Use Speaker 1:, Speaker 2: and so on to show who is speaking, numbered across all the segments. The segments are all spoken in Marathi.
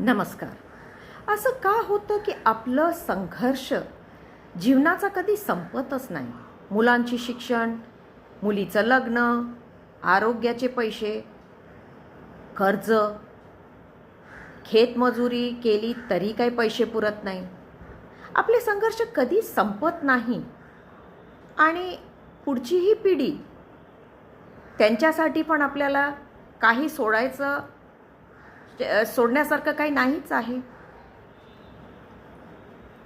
Speaker 1: नमस्कार. असं का होतं की आपलं संघर्ष जीवनाचा कधी संपतच नाही? मुलांची शिक्षण, मुलीचं लग्न, आरोग्याचे पैसे, कर्ज, खेतमजुरी केली तरी काही पैसे पुरत नाही. आपले संघर्ष कधी संपत नाही आणि पुढचीही पिढी त्यांच्यासाठी पण आपल्याला काही सोडण्यासारखं काही नाहीच आहे.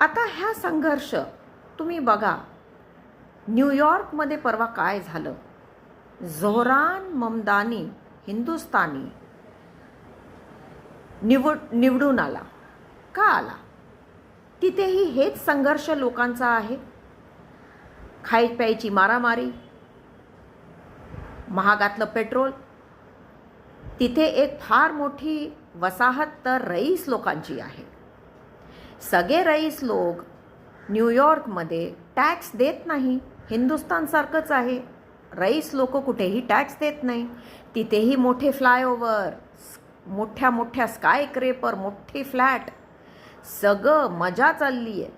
Speaker 1: आता ह्या संघर्ष तुम्ही बघा, न्यूयॉर्कमध्ये परवा काय झालं. झोहरान ममदानी हिंदुस्थानी निवडून आला. का आला? तिथेही हेच संघर्ष लोकांचा आहे. खाई प्यायची मारामारी, महागातलं पेट्रोल. तिथे एक फार मोठी वसाहत तर रईस लोकांची आहे. सगळे रईस लोक न्यूयॉर्कमध्ये टॅक्स देत नाही. हिंदुस्थानसारखंच आहे. रईस लोक कुठेही टॅक्स देत नाही. तिथेही मोठे फ्लायओव्हर, मोठ्या मोठ्या स्कायक्रेपर, मोठे फ्लॅट, सगळं मजा चालली आहे.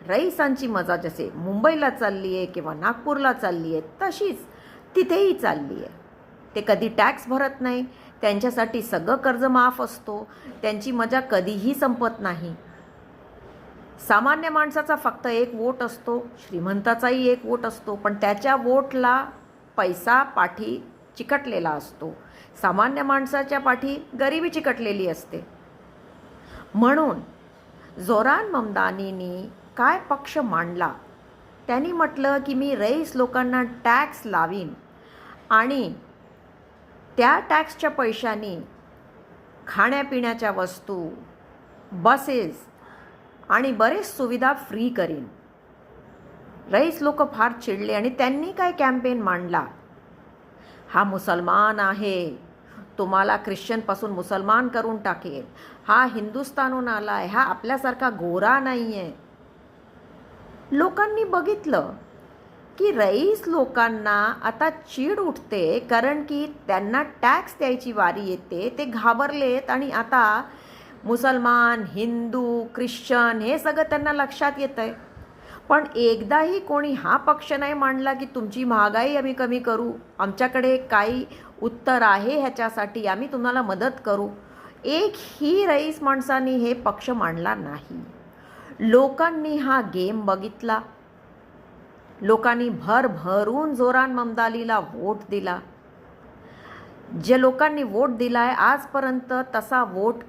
Speaker 1: रईसांची मजा जसे मुंबईला चालली आहे किंवा नागपूरला चालली आहे तशीच तिथेही चालली आहे. ते कधी टॅक्स भरत नाही. त्यांच्यासाठी सगळं कर्ज माफ असतो. त्यांची मजा कधीही संपत नाही. सामान्य माणसाचा फक्त एक वोट असतो, श्रीमंताचाही एक वोट असतो, पण त्याच्या वोटला पैसा पाठी चिकटलेला असतो. सामान्य माणसाच्या पाठी गरिबी चिकटलेली असते. म्हणून झोहरान ममदानींनी काय पक्ष मांडला? त्यांनी म्हटलं की मी रईस लोकांना टॅक्स लावीन आणि त्या टॅक्सच्या पैशांनी खाण्यापिण्याच्या वस्तू, बसेस आणि बरेच सुविधा फ्री करीन. रईस लोक फार चिडले आणि त्यांनी काय कॅम्पेन मांडला. हा मुसलमान आहे, तुम्हाला ख्रिश्चनपासून मुसलमान करून टाकेल. हा हिंदुस्थानहून आलाय, हा आपल्यासारखा गोरा नाही आहे. लोकांनी बघितलं की रईस लोकांना आता चीड उठते, कारण की त्यांना टॅक्स द्यायची वारी येते. ते घाबरलेत आणि आता मुसलमान, हिंदू, ख्रिश्चन हे सगळं त्यांना लक्षात येतं आहे. पण एकदाही कोणी हा पक्ष नाही मांडला की तुमची महागाई आम्ही कमी करू, आमच्याकडे काही उत्तर आहे ह्याच्यासाठी, आम्ही तुम्हाला मदत करू. एकही रईस माणसांनी हे पक्ष मांडला नाही. लोकांनी हा गेम बघितला. लोकांनी भरभरून झोहरान ममदानीला वोट दिला. जे लोकांनी वोट दिलाय आजपर्यंत तसा वोट